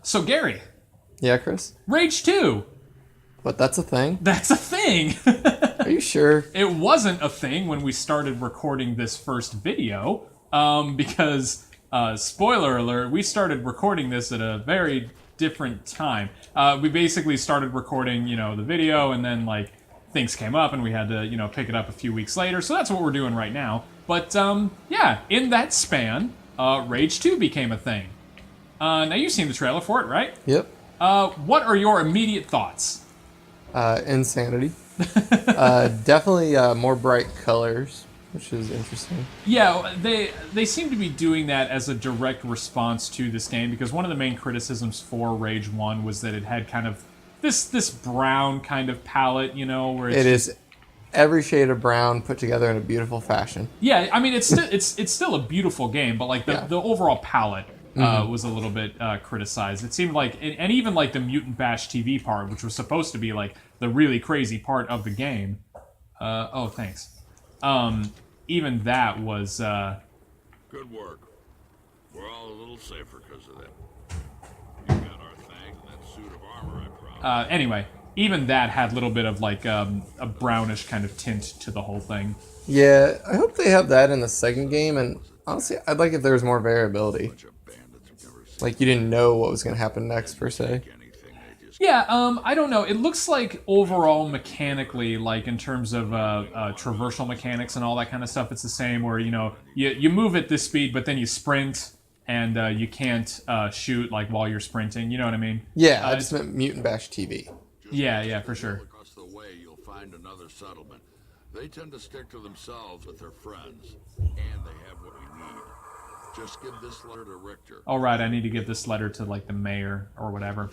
So Gary, Yeah, Chris? Rage 2. But that's a thing? That's a thing. Are you sure? It wasn't a thing when we started recording this first video, because, spoiler alert, we started recording this at a very different time. We basically started recording, the video, and then, things came up, and we had to, pick it up a few weeks later, so that's what we're doing right now. But, yeah, in that span, Rage 2 became a thing. Now, you've seen the trailer for it, right? Yep. What are your immediate thoughts? Insanity. Definitely more bright colors, which is interesting. Yeah, they seem to be doing that as a direct response to this game, because one of the main criticisms for Rage 1 was that it had kind of this brown kind of palette, where It is every shade of brown put together in a beautiful fashion. Yeah, I mean it's still a beautiful game, but the overall palette was a little bit criticized. It seemed like, and even the Mutant Bash TV part, which was supposed to be the really crazy part of the game. Oh, thanks. Even that was. Good work. We're all a little safer because of that. You got our thanks and that suit of armor, I promise. Anyway, even that had a little bit of a brownish kind of tint to the whole thing. Yeah, I hope they have that in the second game, and honestly, I'd like if there was more variability. Like you didn't know what was going to happen next, per se. Yeah, I don't know. It looks like overall mechanically, in terms of traversal mechanics and all that kind of stuff, it's the same where, you move at this speed, but then you sprint, and you can't shoot, while you're sprinting. You know what I mean? Yeah, I just meant Mutant Bash TV. Yeah, for sure. Across the way, you'll find another settlement. They tend to stick to themselves with their friends, and they have what we need. Just give this letter to Richter. All right, I need to give this letter to the mayor or whatever.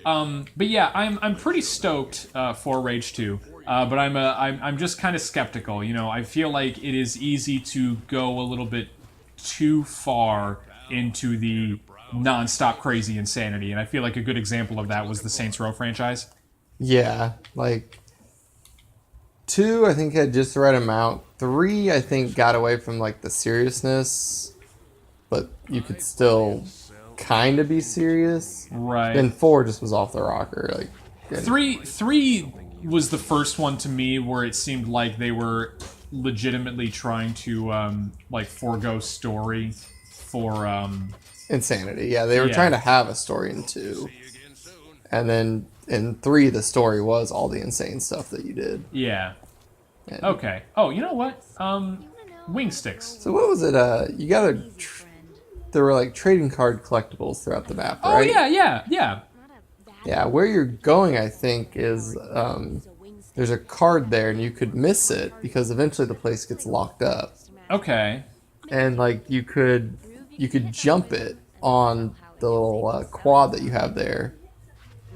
But yeah, I'm pretty stoked for Rage 2. But I'm just kind of skeptical. I feel like it is easy to go a little bit too far into the non-stop crazy insanity, and I feel like a good example of that was the Saints Row franchise. Yeah, 2 I think had just the right amount. 3 I think got away from the seriousness, but you could still kind of be serious. Right. Then 4 just was off the rocker. Three was the first one to me where it seemed like they were legitimately trying to forego story for insanity. Yeah, they were trying to have a story in 2, and then in 3 the story was all the insane stuff that you did. Yeah. And, okay. Oh, you know what? Wing sticks. So what was it? You got to. There were trading card collectibles throughout the map, right? Oh yeah. Yeah, where you're going, I think, is there's a card there, and you could miss it because eventually the place gets locked up. Okay. And you could jump it on the little quad that you have there,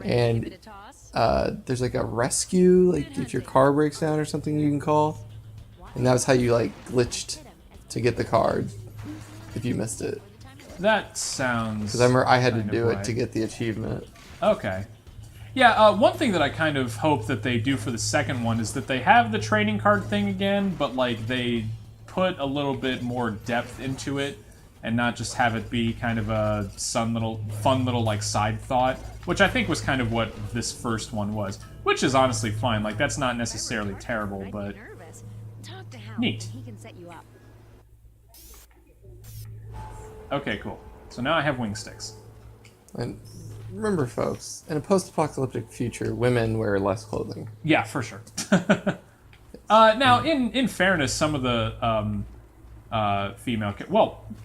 and there's a rescue, if your car breaks down or something, you can call, and that was how you glitched to get the card if you missed it. That sounds... Because I remember I had to do it to get the achievement. Okay. Yeah, one thing that I kind of hope that they do for the second one is that they have the trading card thing again, but they put a little bit more depth into it and not just have it be kind of a fun little side thought, which I think was kind of what this first one was, which is honestly fine. That's not necessarily terrible, but neat. Okay, cool. So now I have wing sticks. And remember, folks, in a post-apocalyptic future, women wear less clothing. Yeah, for sure. Now, in fairness, some of the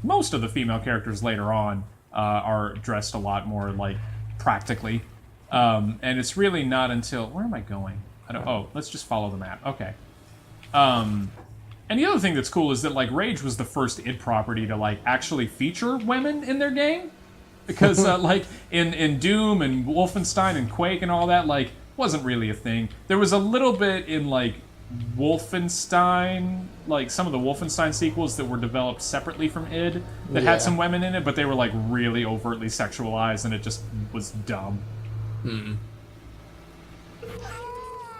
most of the female characters later on are dressed a lot more practically, and it's really not until where am I going? Let's just follow the map. Okay. And the other thing that's cool is that Rage was the first id property to actually feature women in their game, because in Doom and Wolfenstein and Quake and all that wasn't really a thing. There was a little bit in Wolfenstein, some of the Wolfenstein sequels that were developed separately from id that had some women in it, but they were really overtly sexualized, and it just was dumb.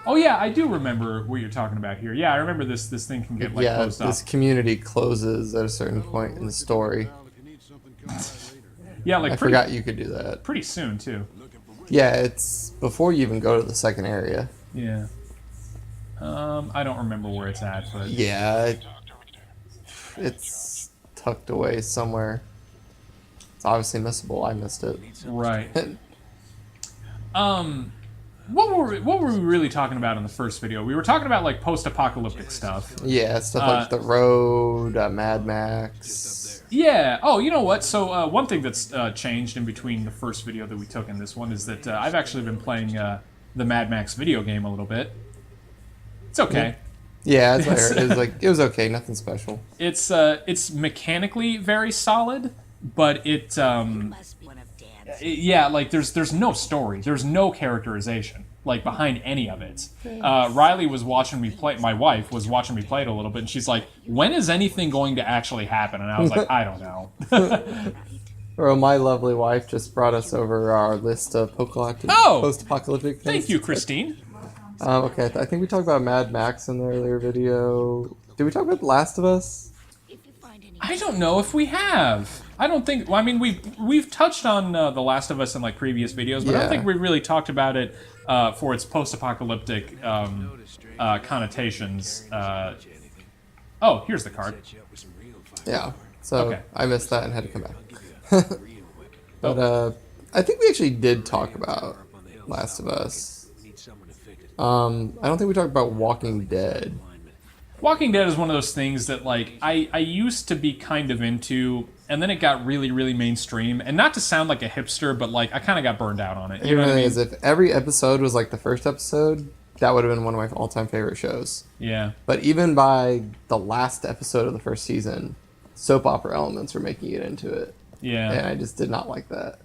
Oh yeah, I do remember what you're talking about here. Yeah, I remember this thing can get closed off. This community closes at a certain point in the story. Yeah, like I forgot you could do that. pretty soon too. Yeah, it's before you even go to the second area. Yeah. I don't remember where it's at, but Yeah, it's tucked away somewhere. It's obviously missable. I missed it. right. What were we really talking about in the first video? We were talking about like post-apocalyptic stuff. Yeah, stuff like The Road, Mad Max. Yeah. Oh, you know what? So one thing that's changed in between the first video that we took and this one is that I've actually been playing the Mad Max video game a little bit. It's okay. Yeah, that's what I heard. It was like it was okay, nothing special. It's mechanically very solid, but yeah, like there's no story, there's no characterization like behind any of it. Riley was watching me play. My wife was watching me play it a little bit, and she's like, "When is anything going to actually happen?" And I was like, "I don't know." Well, my lovely wife just brought us over our list of post-apocalyptic things. Thank you, Christine. Okay, I think we talked about Mad Max in the earlier video. Did we talk about The Last of Us? I don't know if we have. I don't think. Well, I mean, we've touched on The Last of Us in like previous videos, but I don't think we really talked about it for its post-apocalyptic connotations. Oh, here's the card. Yeah. So Okay. I missed that and had to come back. But I think we actually did talk about Last of Us. I don't think we talked about Walking Dead. Walking Dead is one of those things that like I used to be kind of into, and then it got really, really mainstream. And not to sound like a hipster, but like I kind of got burned out on it. You know what I mean? Is if every episode was like the first episode, that would have been one of my all-time favorite shows. Yeah. But even by the last episode of the first season, soap opera elements were making it into it. Yeah. And I just did not like that.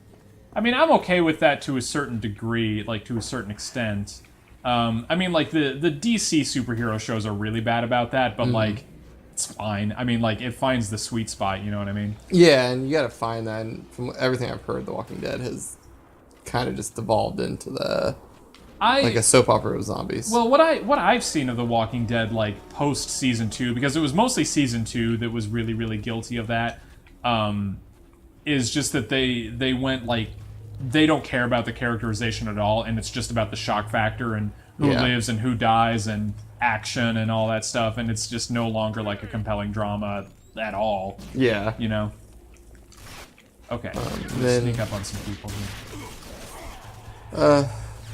I mean, I'm okay with that to a certain degree, like to a certain extent. I mean, like the DC superhero shows are really bad about that, but like it's fine. I mean, like it finds the sweet spot. You know what I mean? Yeah, and you got to find that. And from everything I've heard, The Walking Dead has kind of just evolved into like a soap opera with zombies. Well, what I've seen of The Walking Dead, like post season 2, because it was mostly season 2 that was really, really guilty of that, is just that they went like they don't care about the characterization at all, and it's just about the shock factor and who lives and who dies and action and all that stuff, and it's just no longer like a compelling drama at all. Yeah. You know? Okay. Then, sneak up on some people here. I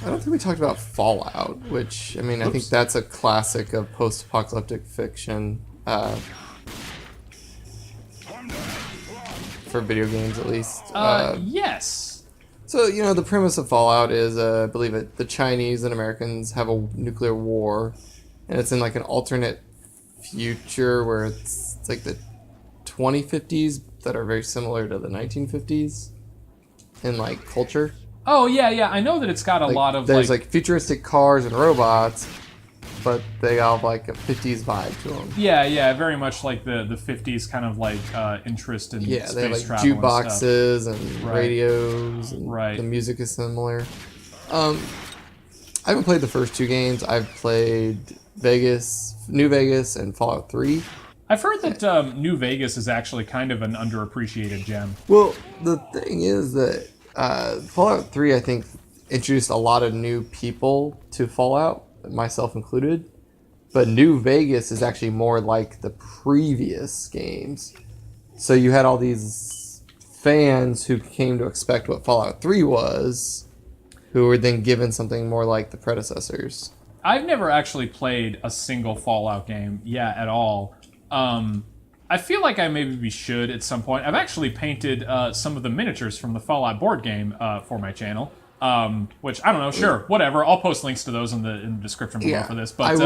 don't think we talked about Fallout, which, I mean, I think that's a classic of post-apocalyptic fiction. For video games, at least. Yes. So, you know, the premise of Fallout is, I believe the Chinese and Americans have a nuclear war, and it's in, like, an alternate future where it's like the 2050s that are very similar to the 1950s in, like, culture. Oh, yeah. I know that it's got a lot of, there's, like, futuristic cars and robots, but they all have, like, a 50s vibe to them. Yeah, very much like the 50s kind of, like, interest in space they have, like, travel jukeboxes and radios, and the music is similar. I haven't played the first 2 games. I've played New Vegas, and Fallout 3. I've heard that New Vegas is actually kind of an underappreciated gem. Well, the thing is that Fallout 3, I think, introduced a lot of new people to Fallout, myself included. But New Vegas is actually more like the previous games. So you had all these fans who came to expect what Fallout 3 was, who were then given something more like the predecessors. I've never actually played a single Fallout game, at all. I feel like I maybe should at some point. I've actually painted some of the miniatures from the Fallout board game for my channel, which, I don't know, sure, whatever. I'll post links to those in the description below for this. But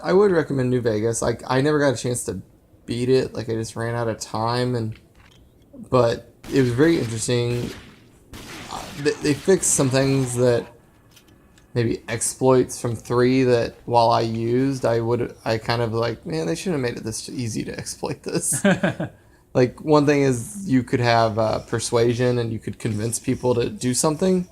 I would recommend New Vegas. Like, I never got a chance to beat it. Like, I just ran out of time, but it was very interesting. They fixed some things that maybe exploits from 3 that while I used, I kind of like, man, they should have made it this easy to exploit this. Like, one thing is you could have persuasion and you could convince people to do something,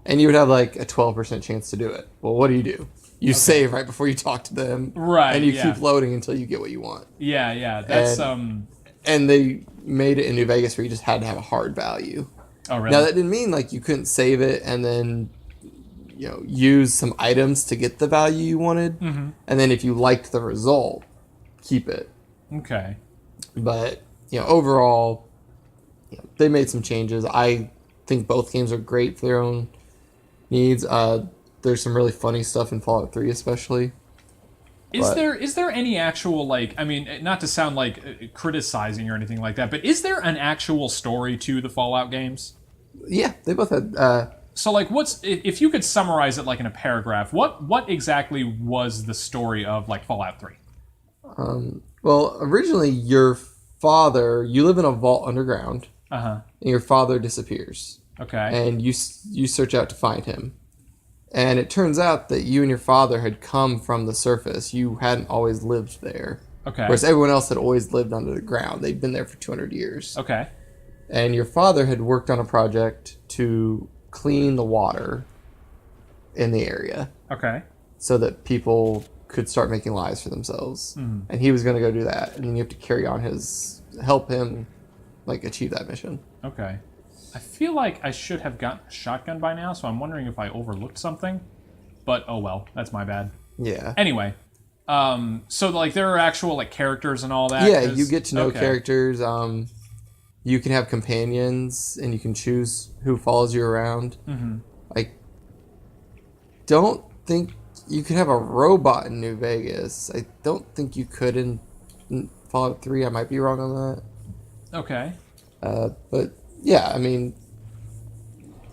and you would have like a 12% chance to do it. Well, what do? You save right before you talk to them, right? And you keep loading until you get what you want. Yeah. That's and they made it in New Vegas where you just had to have a hard value. Oh, really? Now that didn't mean like you couldn't save it and then use some items to get the value you wanted, and then if you liked the result, keep it. Okay. But overall, they made some changes. I think both games are great for their own needs. There's some really funny stuff in Fallout 3, especially. Is there any actual, like, I mean, not to sound like criticizing or anything like that, but is there an actual story to the Fallout games? Yeah, they both had. So, like, if you could summarize it like in a paragraph, what exactly was the story of like Fallout 3? Well, originally you live in a vault underground, and your father disappears. Okay. And you search out to find him. And it turns out that you and your father had come from the surface. You hadn't always lived there. Okay. Whereas everyone else had always lived under the ground. They'd been there for 200 years. Okay. And your father had worked on a project to clean the water in the area. Okay. So that people could start making lives for themselves. And he was going to go do that. And then you have to help him achieve that mission. Okay. I feel like I should have gotten a shotgun by now, so I'm wondering if I overlooked something. But, oh well, that's my bad. Yeah. Anyway, so, like, there are actual, like, characters and all that? Yeah, you get to know characters. You can have companions, and you can choose who follows you around. I don't think you could have a robot in New Vegas. I don't think you could in Fallout 3. I might be wrong on that. Okay. But yeah, I mean,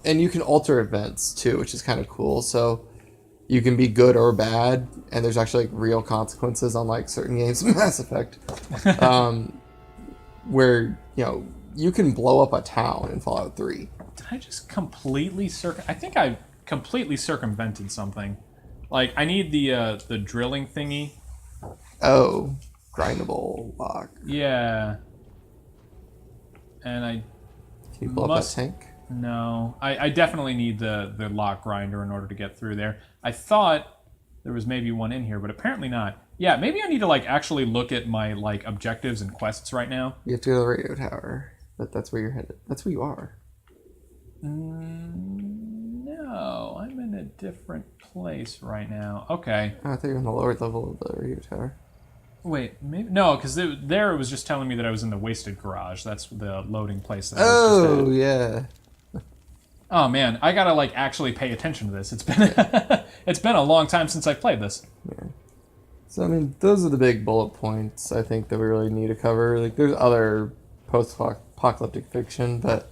and you can alter events too, which is kind of cool. So you can be good or bad, and there's actually real consequences on certain games, Mass Effect, where you can blow up a town in Fallout 3. Did I just completely I think I completely circumvented something. Like, I need the drilling thingy. Oh, grindable lock. Yeah. And Can you blow up that tank? No. I definitely need the lock grinder in order to get through there. I thought there was maybe one in here, but apparently not. Yeah, maybe I need to actually look at my objectives and quests right now. You have to go to the radio tower, but that's where you're headed. That's where you are. No, I'm in a different place right now. Okay. Oh, I thought you were on the lower level of the radio tower. Wait, maybe no, because there it was just telling me that I was in the wasted garage. That's the loading place. That I was just at. Yeah. Oh man, I gotta actually pay attention to this. It's been it's been a long time since I played this. Yeah. So I mean, those are the big bullet points I think that we really need to cover. There's other post-apocalyptic fiction, but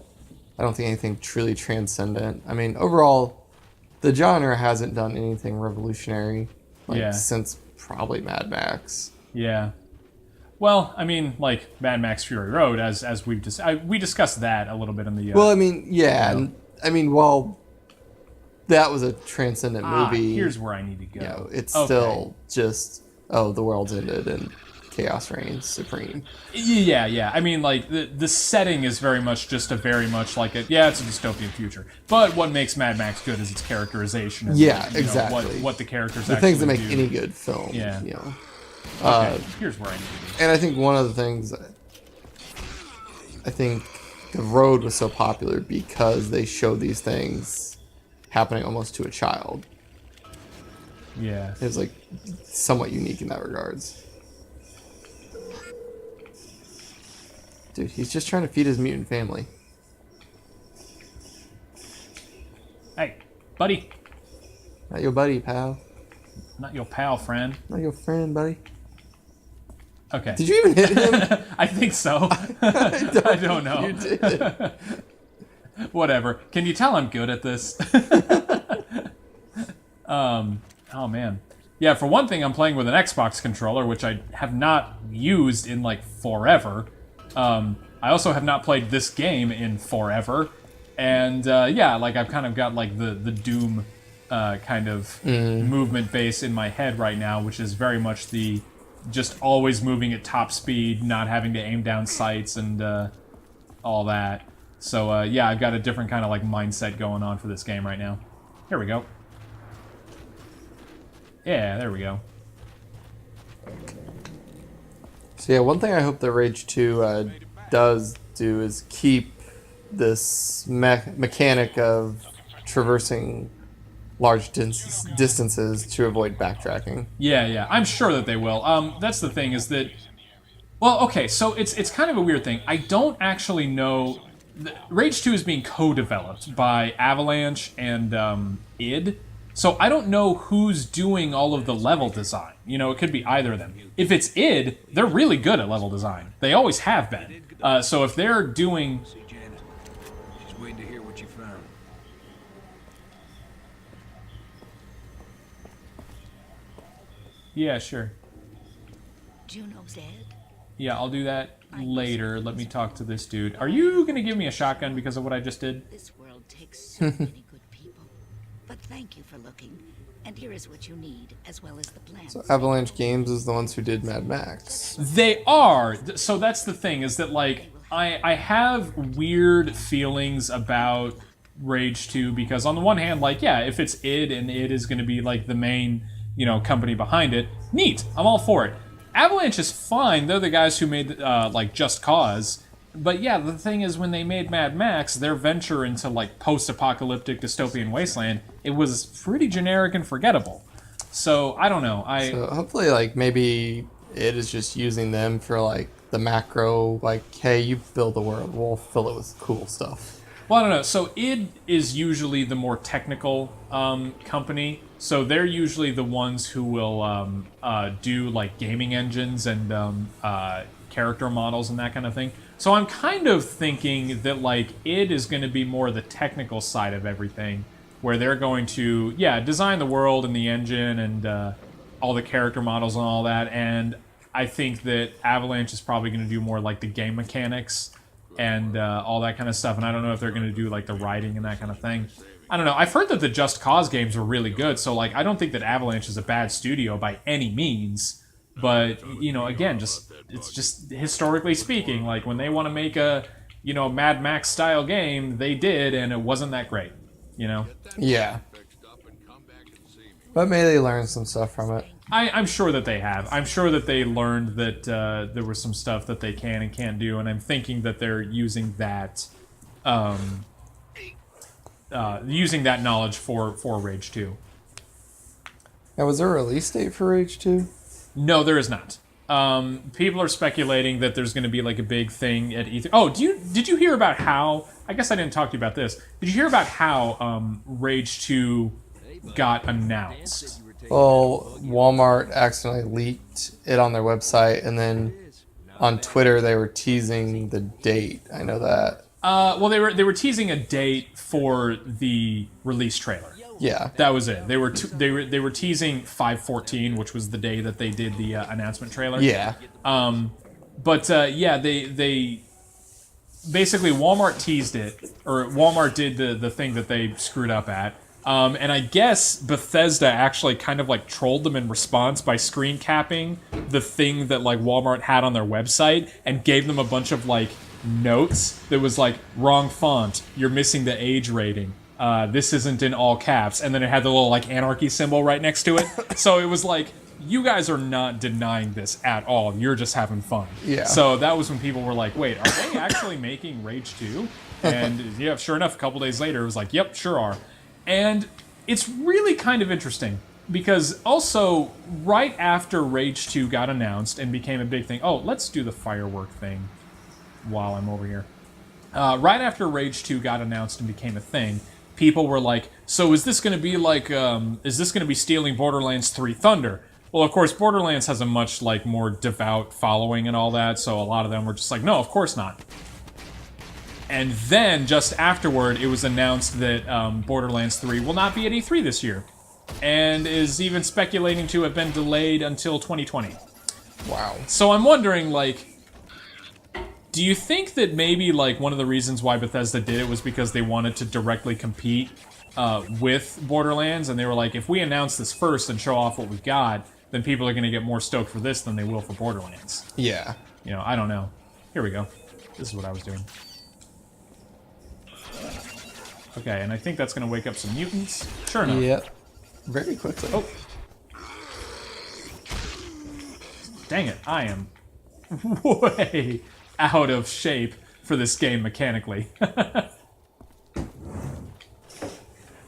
I don't think anything truly transcendent. I mean, overall, the genre hasn't done anything revolutionary since probably Mad Max. Yeah. Well, I mean, Mad Max Fury Road, as we've we discussed that a little bit in the. Well, I mean, yeah. I mean, while that was a transcendent movie, here's where I need to go. It's still just the world's ended and chaos reigns supreme. Yeah. I mean, the setting is very much just it's a dystopian future. But what makes Mad Max good is its characterization. And, exactly. What the characters the actually things that make do. any good film. Yeah. Okay, here's where I need to go. And I think one of the things, I think the road was so popular because they showed these things happening almost to a child. Yeah. It was somewhat unique in that regards. Dude, he's just trying to feed his mutant family. Hey, buddy. Not your buddy, pal. Not your pal, friend. Not your friend, buddy. Okay. Did you even hit him? I think so. I don't know. You did. Whatever. Can you tell I'm good at this? Oh man. Yeah, for one thing, I'm playing with an Xbox controller, which I have not used in forever. I also have not played this game in forever. And I've kind of got the Doom kind of movement base in my head right now, which is very much the just always moving at top speed, not having to aim down sights and all that. So I've got a different kind of mindset going on for this game right now. Here we go. Yeah, there we go. So yeah, one thing I hope that Rage 2 does do is keep this mechanic of traversing large distances to avoid backtracking. Yeah. I'm sure that they will. That's the thing is that. Well, okay, so it's kind of a weird thing. I don't actually know. Rage 2 is being co-developed by Avalanche and id. So I don't know who's doing all of the level design. You know, it could be either of them. If it's id, they're really good at level design. They always have been. So if they're doing... See Janet. She's waiting to hear what you found. Yeah, sure. Juno's dead. Yeah, I'll do that later. Let me talk to this dude. Are you going to give me a shotgun because of what I just did? This world takes so many good people. But thank you for looking. And here is what you need, as well as the plan. So Avalanche Games is the ones who did Mad Max. They are. So that's the thing, is that, like, I have weird feelings about Rage 2 because on the one hand, like, yeah, if it's id and id is going to be, like, the main, you know, company behind it, neat. I'm all for it. Avalanche is fine. They're the guys who made, like, Just Cause. But yeah, the thing is, when they made Mad Max, their venture into, like, post-apocalyptic dystopian wasteland, it was pretty generic and forgettable. So, I don't know. So hopefully, like, maybe it is just using them for, like, the macro, like, hey, you build the world, we'll fill it with cool stuff. Well, I don't know. So id is usually the more technical company. So they're usually the ones who will do like gaming engines and character models and that kind of thing. So I'm kind of thinking that like id is going to be more the technical side of everything, where they're going to design the world and the engine and all the character models and all that. And I think that Avalanche is probably going to do more like the game mechanics and all that kind of stuff. And I don't know if they're going to do like the writing and that kind of thing. I don't know. I've heard that the Just Cause games were really good, so like I don't think that Avalanche is a bad studio by any means. But you know, again, it's just historically speaking, like when they want to make a Mad Max style game, they did, and it wasn't that great. You know. Yeah. But maybe they learn some stuff from it. I'm sure that they have. I'm sure that they learned that there was some stuff that they can and can't do, and I'm thinking that they're using that, knowledge for Rage 2. Now, was there a release date for Rage 2? No, there is not. People are speculating that there's going to be like a big thing at E3. Oh, did you hear about how? I guess I didn't talk to you about this. Did you hear about how Rage 2 got announced? Well, Walmart accidentally leaked it on their website, and then on Twitter they were teasing the date. I know that. Well, they were teasing a date for the release trailer. Yeah, that was it. They were teasing 5/14, which was the day that they did the announcement trailer. Yeah. They basically Walmart teased it, or Walmart did the thing that they screwed up at. And I guess Bethesda actually kind of like trolled them in response by screen capping the thing that like Walmart had on their website and gave them a bunch of like notes that was like, wrong font, you're missing the age rating, this isn't in all caps, and then it had the little like anarchy symbol right next to it. So it was like, you guys are not denying this at all, you're just having fun. Yeah. So that was when people were like, wait, are they actually making Rage 2? And yeah, sure enough, a couple days later it was like, yep, sure are. And it's really kind of interesting because also right after Rage 2 got announced and became a big thing. Oh, let's do the firework thing while I'm over here. Right after Rage 2 got announced and became a thing, people were like, so is this going to be like, is this going to be stealing Borderlands 3 Thunder? Well, of course, Borderlands has a much like more devout following and all that, so a lot of them were just like, no, of course not. And then, just afterward, it was announced that Borderlands 3 will not be at E3 this year, and is even speculating to have been delayed until 2020. Wow. So I'm wondering, like, do you think that maybe, like, one of the reasons why Bethesda did it was because they wanted to directly compete with Borderlands, and they were like, if we announce this first and show off what we've got, then people are going to get more stoked for this than they will for Borderlands. Yeah. You know, I don't know. Here we go. This is what I was doing. Okay, and I think that's going to wake up some mutants. Sure enough. Yep. Very quickly. Oh. Dang it, I am way out of shape for this game mechanically.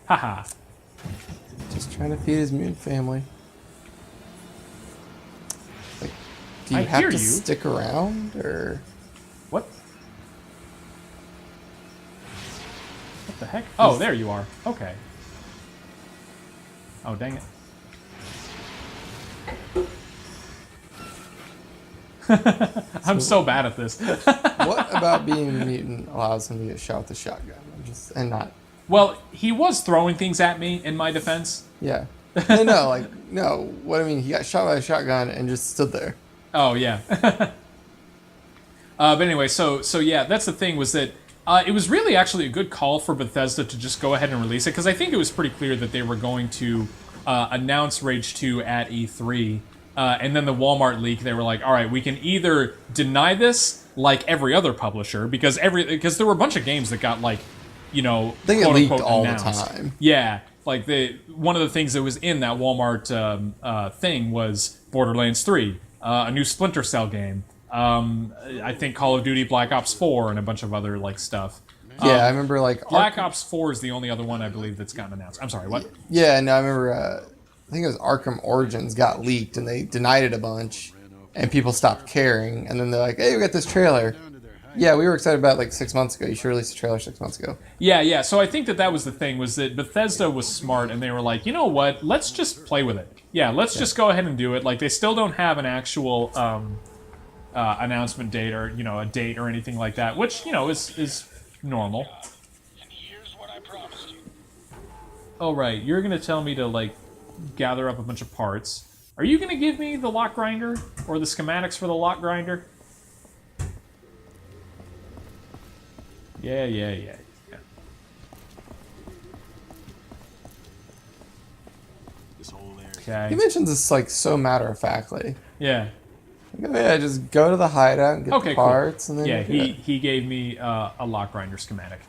Haha. Just trying to feed his mutant family. Like, do you I have hear to you. stick around, or What? What the heck? Oh, there you are. Okay. Oh, dang it. I'm so bad at this. what about being a mutant allows him to get shot with a shotgun? And not, Well, he was throwing things at me in my defense. yeah. No. What I mean, he got shot by a shotgun and just stood there. Oh, yeah. But anyway, so yeah, that's the thing, was that it was really actually a good call for Bethesda to just go ahead and release it, because I think it was pretty clear that they were going to announce Rage 2 at E3, and then the Walmart leak, they were like, all right, we can either deny this like every other publisher, because there were a bunch of games that got, like, you know, They get quote, leaked unquote, all announced. the time. Yeah, like one of the things that was in that Walmart thing was Borderlands 3, a new Splinter Cell game, I think Call of Duty Black Ops 4, and a bunch of other like stuff. Yeah, I remember like Black Ops 4 is the only other one I believe that's gotten announced. I'm sorry, what? Yeah, no, I remember. I think it was Arkham Origins got leaked, and they denied it a bunch, and people stopped caring. And then they're like, "Hey, we got this trailer." Yeah, we were excited about it like 6 months ago. You should release a trailer 6 months ago. Yeah. So I think that was the thing, was that Bethesda was smart, and they were like, you know what? Let's just play with it. Yeah, let's just go ahead and do it. Like, they still don't have an actual announcement date, or, you know, a date or anything like that, which, you know, is normal. And here's what I promised you. Oh, right. You're going to tell me to, like, gather up a bunch of parts. Are you going to give me the lock grinder? Or the schematics for the lock grinder? Yeah. This whole area. Okay. He mentions this like so matter of factly. Yeah. Like, oh, yeah, just go to the hideout and get Okay, the cool. parts, and then Yeah, you're good. he gave me a lock grinder schematic,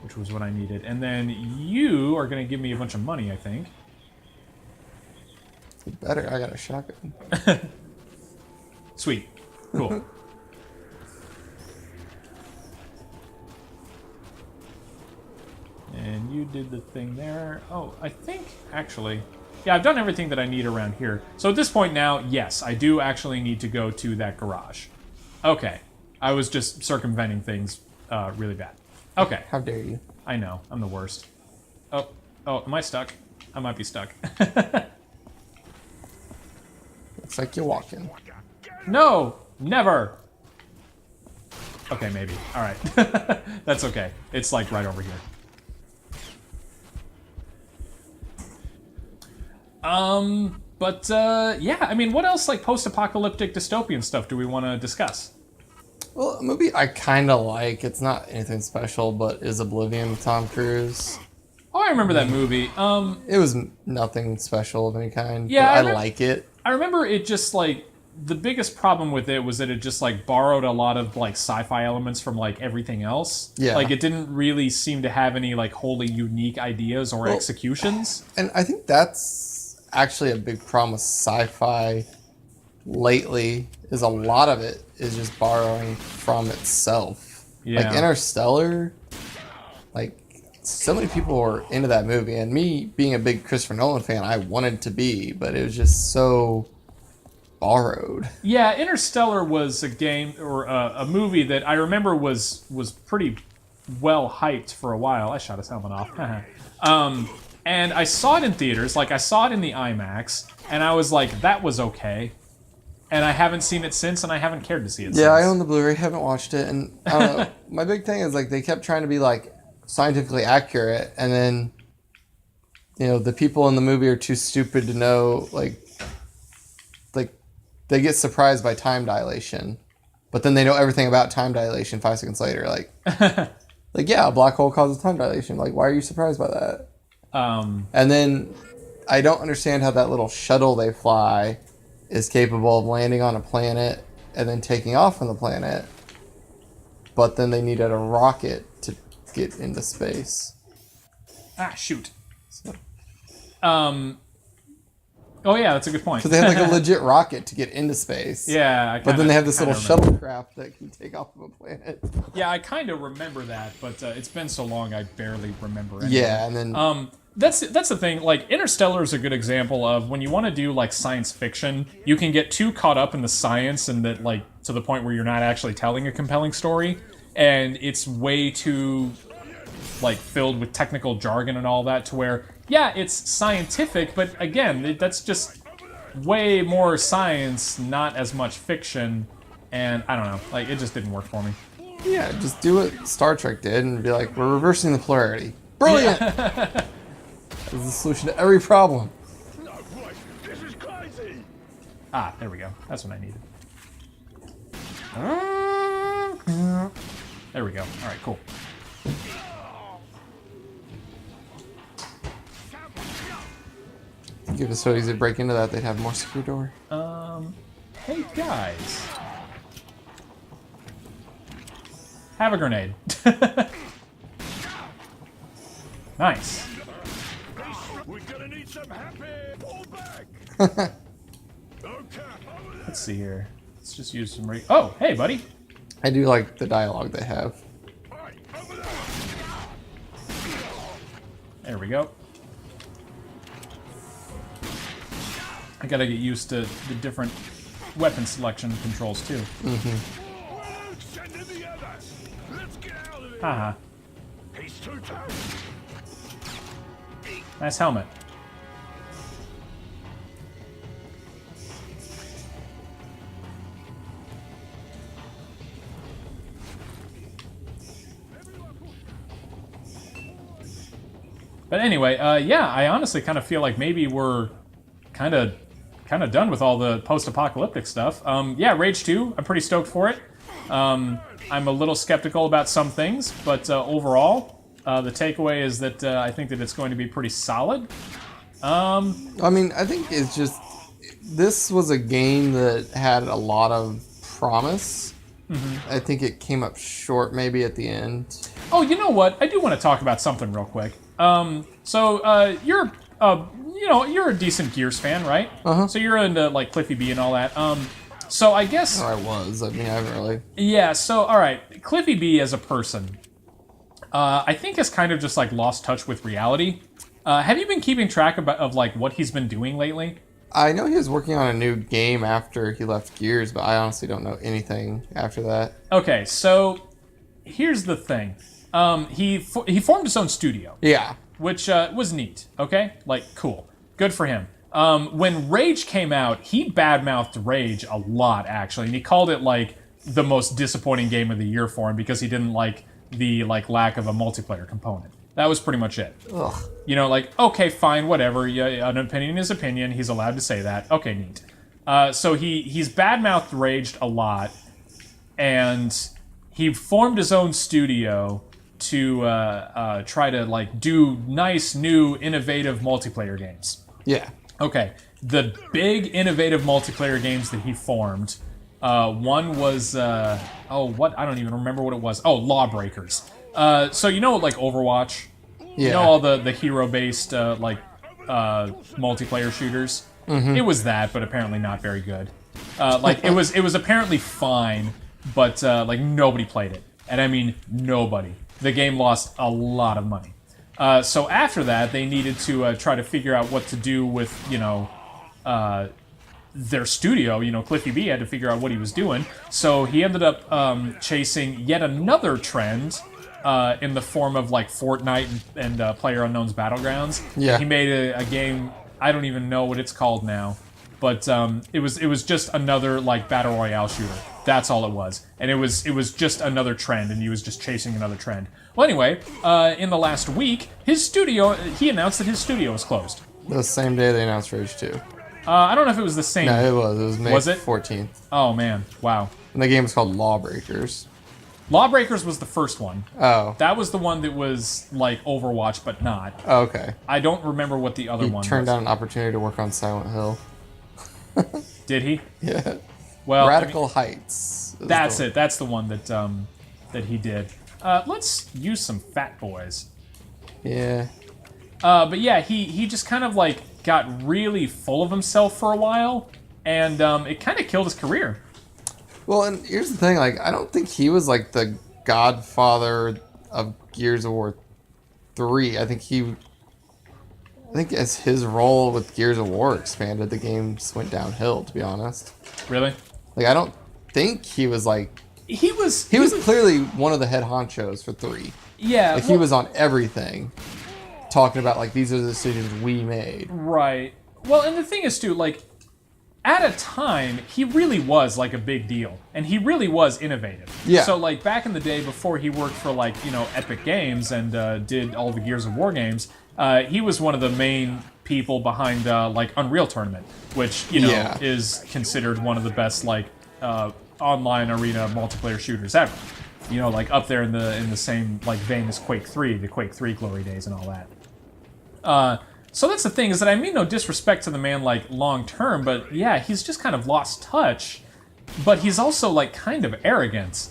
which was what I needed. And then you are going to give me a bunch of money, I think. Better. I got a shotgun. Sweet. Cool. And you did the thing there. Oh, I think, actually... Yeah, I've done everything that I need around here. So at this point now, yes, I do actually need to go to that garage. Okay. I was just circumventing things really bad. Okay. How dare you? I know. I'm the worst. Oh, am I stuck? I might be stuck. Looks like you're walking. No! Never! Okay, maybe. Alright. That's okay. It's like right over here. Yeah, I mean, what else, like, post-apocalyptic dystopian stuff do we want to discuss? Well, a movie I kind of like. It's not anything special, but is Oblivion with Tom Cruise. Oh, I remember that movie. It was nothing special of any kind. Yeah, but I I remember- like it. I remember it just, like, the biggest problem with it was that it just, like, borrowed a lot of, like, sci-fi elements from, like, everything else. Yeah. Like, it didn't really seem to have any, like, wholly unique ideas or executions. And I think that's actually a big problem with sci-fi lately, is a lot of it is just borrowing from itself. Yeah. Like Interstellar, like, so many people were into that movie, and me being a big Christopher Nolan fan, I wanted to be, but it was just so borrowed. Yeah, Interstellar was a game, or a movie that I remember was pretty well hyped for a while. I shot his helmet off. And I saw it in theaters, like I saw it in the IMAX, and I was like, that was okay. And I haven't seen it since, and I haven't cared to see it since. Yeah, I own the Blu-ray, haven't watched it, and I don't know. My big thing is like they kept trying to be like scientifically accurate, and then you know the people in the movie are too stupid to know like they get surprised by time dilation, but then they know everything about time dilation 5 seconds later. Like yeah, a black hole causes time dilation. Like why are you surprised by that? And then I don't understand how that little shuttle they fly is capable of landing on a planet and then taking off from the planet, but then they needed a rocket to get into space. Ah, shoot. So, Oh yeah, that's a good point. Because they have like a legit rocket to get into space. Yeah, But then they have this little remember. shuttlecraft that can take off of a planet. Yeah, I kind of remember that, but it's been so long I barely remember. Anyway. Yeah, and then That's the thing. Like Interstellar is a good example of when you want to do like science fiction, you can get too caught up in the science and that like to the point where you're not actually telling a compelling story, and it's way too like filled with technical jargon and all that to where yeah, it's scientific, but again, that's just way more science, not as much fiction, and I don't know, like it just didn't work for me. yeah, just do what Star Trek did and be like, we're reversing the polarity. Brilliant. This is the solution to every problem. No, boy, this is crazy. Ah, there we go. That's what I needed. There we go. All right, cool. If it was so easy to break into that, they'd have a more secure door. Hey guys, have a grenade. Nice. We're gonna need some happy. Pull back. Okay. Let's see here. Let's just use some. Oh, hey, buddy. I do like the dialogue they have. Hey, over there. There we go. I gotta get used to the different weapon selection controls too. Send in the others. Let's get out of here. Haha. He's too tough. Nice helmet. But anyway, yeah, I honestly kind of feel like maybe we're kind of done with all the post-apocalyptic stuff. Yeah, Rage 2, I'm pretty stoked for it. I'm a little skeptical about some things, but overall, the takeaway is that I think that it's going to be pretty solid. I mean, I think it's just... This was a game that had a lot of promise. I think it came up short maybe at the end. Oh, you know what? I do want to talk about something real quick. You're you're a decent Gears fan, right? Uh-huh. So you're into like Cliffy B and all that. So I guess Or I was. I mean, I haven't really... yeah. So all right, Cliffy B as a person, I think has kind of just like lost touch with reality. Have you been keeping track of like what he's been doing lately? I know he was working on a new game after he left Gears, but I honestly don't know anything after that. Okay, so here's the thing. He formed his own studio. Yeah. Which was neat, okay? Like, cool. Good for him. When Rage came out, he badmouthed Rage a lot, actually, and he called it, like, the most disappointing game of the year for him because he didn't like the, like, lack of a multiplayer component. That was pretty much it. Ugh. You know, like, okay, fine, whatever. Yeah, an opinion is opinion. He's allowed to say that. Okay, neat. So he's badmouthed Raged a lot, and he formed his own studio to try to like do nice, new, innovative multiplayer games. Yeah. Okay, the big, innovative multiplayer games that he formed. One was what? I don't even remember what it was. Oh, Lawbreakers. So you know, like Overwatch. Yeah. You know all the hero-based multiplayer shooters. Mm-hmm. It was that, but apparently not very good. Like it was apparently fine, but like nobody played it, and I mean nobody. The game lost a lot of money. So after that, they needed to try to figure out what to do with, their studio. Cliffy B had to figure out what he was doing. So he ended up chasing yet another trend in the form of, like, Fortnite and PlayerUnknown's Battlegrounds. Yeah. He made a game, I don't even know what it's called now, but it was just another, like, Battle Royale shooter. That's all it was. And it was just another trend, and he was just chasing another trend. Well, anyway, in the last week, he announced that his studio was closed. The same day they announced Rage 2. I don't know if it was the same. No, it was. It was May Was it? 14th. Oh, man. Wow. And the game was called Lawbreakers. Lawbreakers was the first one. Oh. That was the one that was like Overwatch, but not. Oh, okay. I don't remember what the other He one turned was. down an opportunity to work on Silent Hill. Did he? Yeah. Well, Radical Heights. That's it. That's the one that he did. Let's use some Fat Boys. Yeah. But yeah, he just kind of like got really full of himself for a while, and it kind of killed his career. Well, and here's the thing, like, I don't think he was, like, the godfather of Gears of War 3. I think as his role with Gears of War expanded, the games went downhill, to be honest. Really? Like, I don't think he was, like... He was clearly one of the head honchos for 3. Yeah. Like, he was on everything, talking about, like, these are the decisions we made. Right. Well, and the thing is, too, like, at a time, he really was, like, a big deal. And he really was innovative. Yeah. So, like, back in the day before he worked for, like, you know, Epic Games and did all the Gears of War games, he was one of the main people behind, like, Unreal Tournament, which, you know, is considered one of the best, like, online arena multiplayer shooters ever. You know, like, up there in the same, like, vein as Quake 3, the Quake 3 glory days and all that. So that's the thing, is that I mean no disrespect to the man, like, long-term, but yeah, he's just kind of lost touch, but he's also, like, kind of arrogant.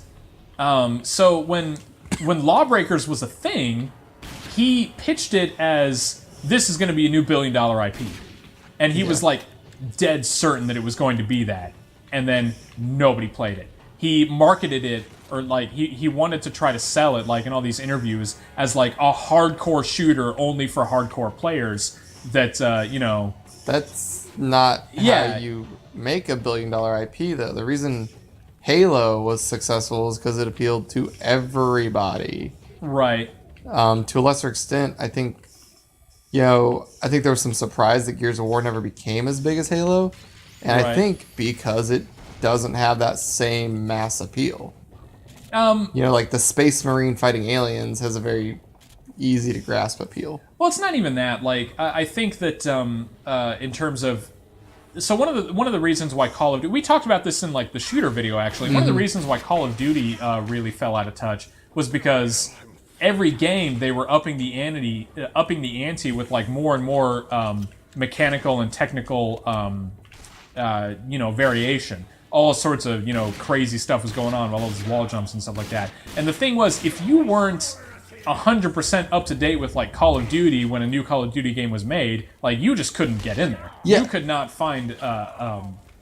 So when Lawbreakers was a thing, he pitched it as, this is going to be a new billion-dollar IP. And he was, like, dead certain that it was going to be that. And then nobody played it. He marketed it, or, like, he wanted to try to sell it, like, in all these interviews, as, like, a hardcore shooter only for hardcore players that, you know... That's not how you make a billion-dollar IP, though. The reason Halo was successful is because it appealed to everybody. Right. To a lesser extent, I think, you know, there was some surprise that Gears of War never became as big as Halo. And I think because it doesn't have that same mass appeal. You know, like the Space Marine fighting aliens has a very easy to grasp appeal. Well, it's not even that. Like, I think that in terms of... So one of the reasons why Call of Duty... We talked about this in, like, the shooter video, actually. One of the reasons why Call of Duty really fell out of touch was because every game they were upping the ante with, like, more and more mechanical and technical, you know, variation. All sorts of, you know, crazy stuff was going on, all those wall jumps and stuff like that. And the thing was, if you weren't 100% up to date with, like, Call of Duty when a new Call of Duty game was made, like, you just couldn't get in there. Yeah. You could not find,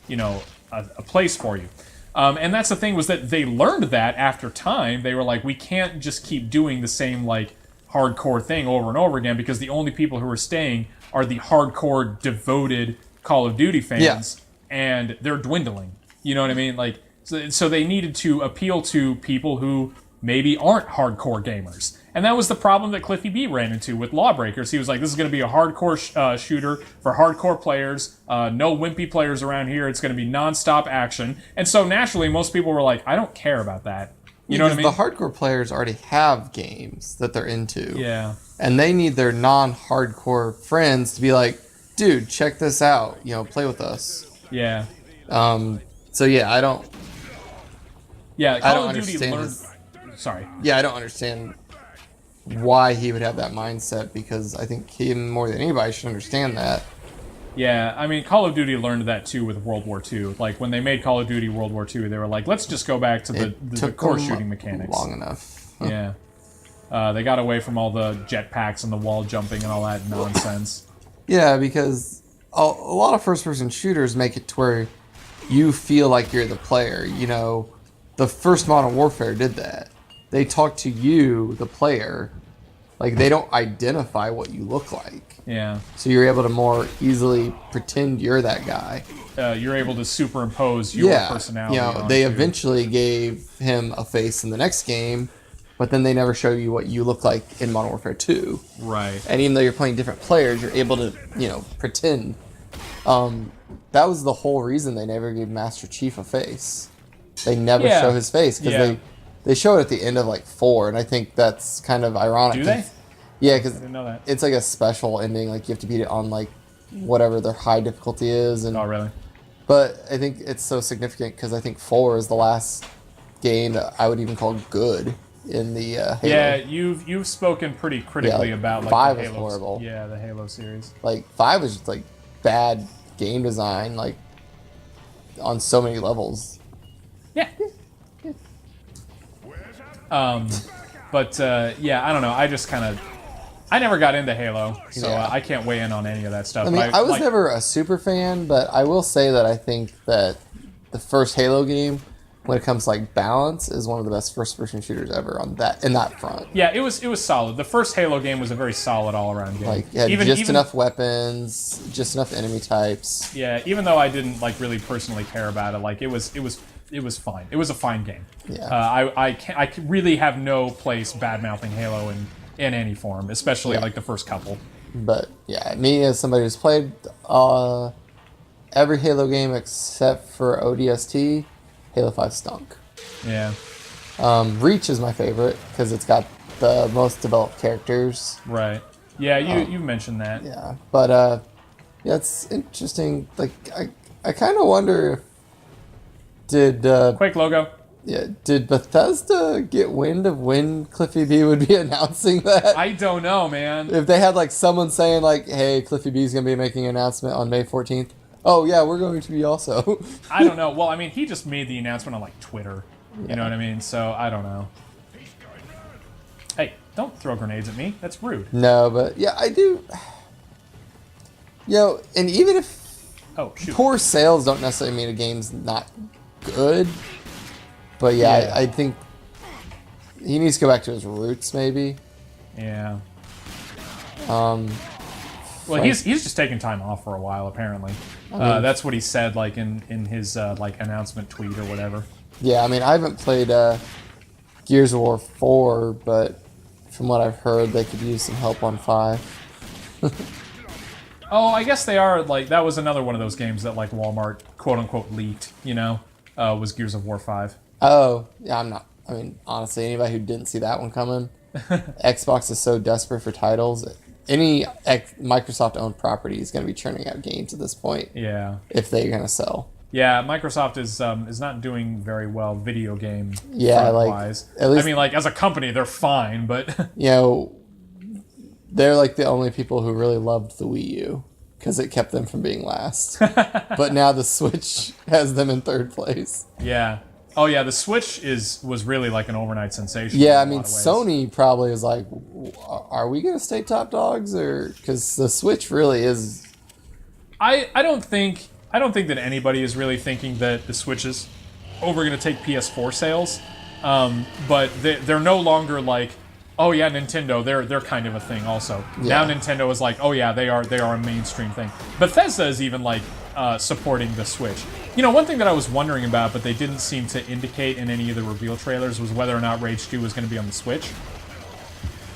you know, a place for you. And that's the thing, was that they learned that after time. They were like, we can't just keep doing the same, like, hardcore thing over and over again, because the only people who are staying are the hardcore, devoted Call of Duty fans, and they're dwindling. You know what I mean? Like, so they needed to appeal to people who maybe aren't hardcore gamers. And that was the problem that Cliffy B ran into with Lawbreakers. He was like, this is going to be a hardcore shooter for hardcore players, no wimpy players around here, it's going to be non-stop action. And so naturally, most people were like, I don't care about that. You know what I mean? The hardcore players already have games that they're into. Yeah. And they need their non-hardcore friends to be like, dude, check this out. You know, play with us. Yeah. So yeah, I don't Call of Duty understand learned... Sorry. Yeah, I don't understand why he would have that mindset, because I think him more than anybody should understand that. Yeah, I mean, Call of Duty learned that too with World War II. Like, when they made Call of Duty World War II, they were like, let's just go back to the core shooting mechanics. Long enough. Yeah. They got away from all the jetpacks and the wall jumping and all that nonsense. Yeah, because a lot of first-person shooters make it to where you feel like you're the player. You know, the first Modern Warfare did that. They talk to you, the player, like they don't identify what you look like. Yeah. So you're able to more easily pretend you're that guy. You're able to superimpose your personality. You know, they eventually gave him a face in the next game, but then they never show you what you look like in Modern Warfare 2. Right. And even though you're playing different players, you're able to, you know, pretend. That was the whole reason they never gave Master Chief a face. They never show his face, because they show it at the end of, like, 4, and I think that's kind of ironic. Do they? Yeah, because I didn't know that. it's like a special ending. Like, you have to beat it on, like, whatever their high difficulty is. And, Oh, really? but I think it's so significant because I think 4 is the last game that I would even call good in the Halo. Yeah, you've spoken pretty critically about, like, 5 the is Halo. horrible. Yeah, the Halo series. Like, 5 is just, like, bad game design, like, on so many levels. Yeah. But yeah, I don't know. I just kind of I never got into Halo, so Yeah. I can't weigh in on any of that stuff. I mean, but I was like, never a super fan, but I will say that I think that the first Halo game, when it comes to like balance, is one of the best first-person shooters ever on that in that front. Yeah, it was solid. The first Halo game was a very solid all-around game. Like, it had just enough weapons, just enough enemy types. Yeah, even though I didn't like really personally care about it, like it was fine. It was a fine game. Yeah. I really have no place bad mouthing Halo in any form, especially Yeah. like the first couple. But yeah, me as somebody who's played every Halo game except for ODST, Halo 5 stunk. Yeah. Reach is my favorite because it's got the most developed characters. Right. Yeah, you mentioned that. Yeah, but yeah, it's interesting. Like I kind of wonder, did Quake logo. did Bethesda get wind of when Cliffy B would be announcing that? I don't know, man. If they had like someone saying like, "Hey, Cliffy B's gonna be making an announcement on May 14th." Oh yeah, we're going to be also. I don't know. Well, I mean, he just made the announcement on like Twitter. You know what I mean? So I don't know. Hey, don't throw grenades at me. That's rude. No, but yeah, I do. And even if Oh shoot. poor sales don't necessarily mean a game's not good, but yeah, Yeah. I think he needs to go back to his roots, maybe. Yeah. Um, Well, he's just taking time off for a while, apparently. That's what he said, like in his like announcement tweet or whatever. yeah, I mean, I haven't played Gears of War 4, but from what I've heard, they could use some help on 5. Oh, I guess they are like that was another one of those games that like Walmart quote unquote leaked. You know, was Gears of War 5. Oh, yeah, I'm not. I mean, honestly, anybody who didn't see that one coming, Xbox is so desperate for titles. Any Microsoft-owned property is going to be churning out games at this point Yeah. if they're going to sell. Yeah, Microsoft is not doing very well video game Yeah, like, wise. at least- I mean, like as a company, they're fine, but You know, they're like the only people who really loved the Wii U because it kept them from being last. But now the Switch has them in third place. yeah. Oh yeah, the Switch was really like an overnight sensation. Yeah, I in a mean, lot of ways. Sony probably is like, are we going to stay top dogs? Or because the Switch really is. I don't think that anybody is really thinking that the Switch is over going to take PS4 sales, but they're no longer like, oh yeah, Nintendo, they're kind of a thing also. Yeah. Now Nintendo is like, oh yeah, they are a mainstream thing. Bethesda is even like supporting the Switch. You know, one thing that I was wondering about, but they didn't seem to indicate in any of the reveal trailers, was whether or not Rage 2 was going to be on the Switch.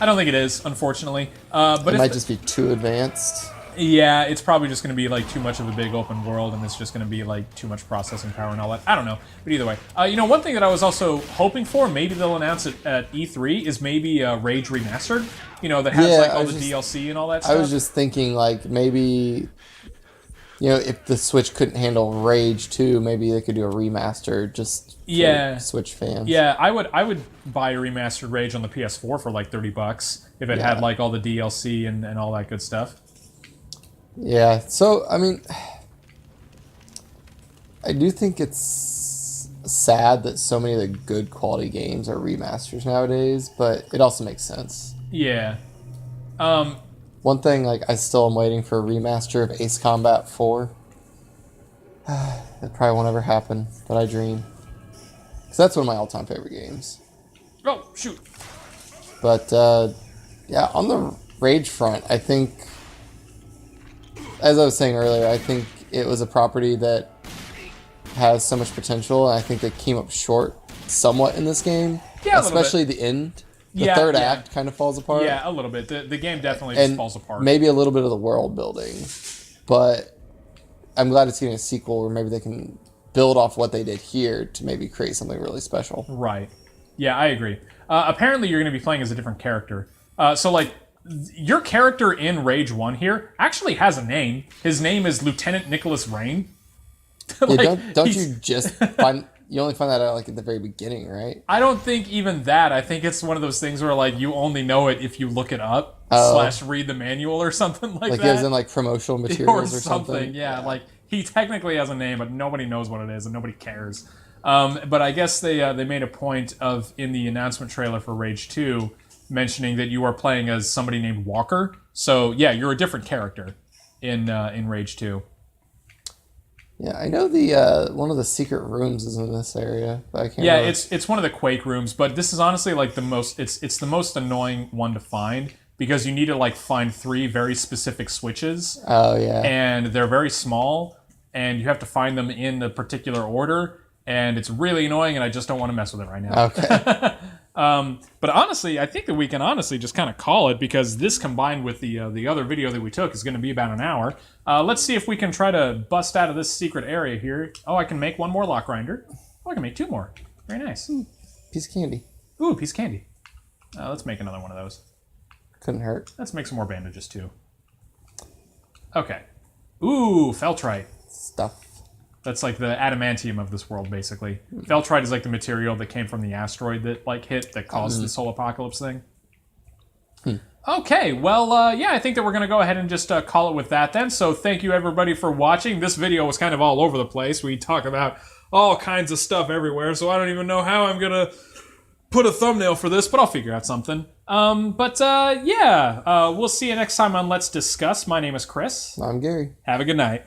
I don't think it is, unfortunately. But It if might just be too advanced. yeah, it's probably just going to be like too much of a big open world, and it's just going to be like too much processing power and all that. I don't know, but either way, you know, one thing that I was also hoping for, maybe they'll announce it at E3, is maybe Rage Remastered. You know, that has Yeah, like I all was the just- DLC and all that I stuff. was just thinking, like, maybe, you know, if the Switch couldn't handle Rage 2, maybe they could do a remaster just for Yeah. Switch fans. Yeah, I would buy a remastered Rage on the PS4 for like $30 if it had Yeah. like all the DLC and all that good stuff. Yeah, so, I mean, I do think it's sad that so many of the good quality games are remasters nowadays, but it also makes sense. Yeah. One thing, like, I still am waiting for a remaster of Ace Combat 4. That probably won't ever happen, but I dream. Because that's one of my all-time favorite games. Oh shoot. But, yeah, on the Rage front, I think, as I was saying earlier, I think it was a property that has so much potential, and I think they came up short somewhat in this game. Yeah, a little especially the end. The Yeah, third yeah. act kind of falls apart. Yeah, a little bit. The game definitely just And falls apart. maybe a little bit of the world building. But I'm glad it's getting a sequel where maybe they can build off what they did here to maybe create something really special. Right. Yeah, I agree. Apparently, you're going to be playing as a different character. So, like, your character in Rage 1 here actually has a name. His name is Lieutenant Nicholas Rain. Yeah, Like, don't he's- you just find... You only find that out, like, at the very beginning, right? I don't think even that. I think it's one of those things where, like, you only know it if you look it up Oh. / read the manual or something like Like, that. he has in, like, promotional materials or something. Yeah, like he technically has a name, but nobody knows what it is and nobody cares. But I guess they made a point of in the announcement trailer for Rage 2 mentioning that you are playing as somebody named Walker. So yeah, you're a different character in Rage 2. Yeah, I know the one of the secret rooms is in this area, but I can't. Yeah, remember. it's one of the Quake rooms, but this is honestly like the most. It's the most annoying one to find because you need to like find 3 very specific switches. Oh yeah. And they're very small, and you have to find them in a particular order, and it's really annoying, and I just don't want to mess with it right now. Okay. But honestly, I think that we can honestly just kind of call it because this combined with the other video that we took is going to be about an hour. Let's see if we can try to bust out of this secret area here. Oh, I can make 1 more lock grinder. Oh, I can make 2 more. Very nice. Piece of candy. Ooh, piece of candy. Let's make another one of those. Couldn't hurt. Let's make some more bandages too. Okay. Ooh, feltrite. Stuff. That's like the adamantium of this world, basically. Feltrite is like the material that came from the asteroid that like hit that caused this whole apocalypse thing. Okay, well, yeah, I think that we're going to go ahead and just call it with that then. So thank you everybody for watching. This video was kind of all over the place. We talk about all kinds of stuff everywhere, so I don't even know how I'm going to put a thumbnail for this, but I'll figure out something. Yeah, we'll see you next time on Let's Discuss. My name is Chris. I'm Gary. Have a good night.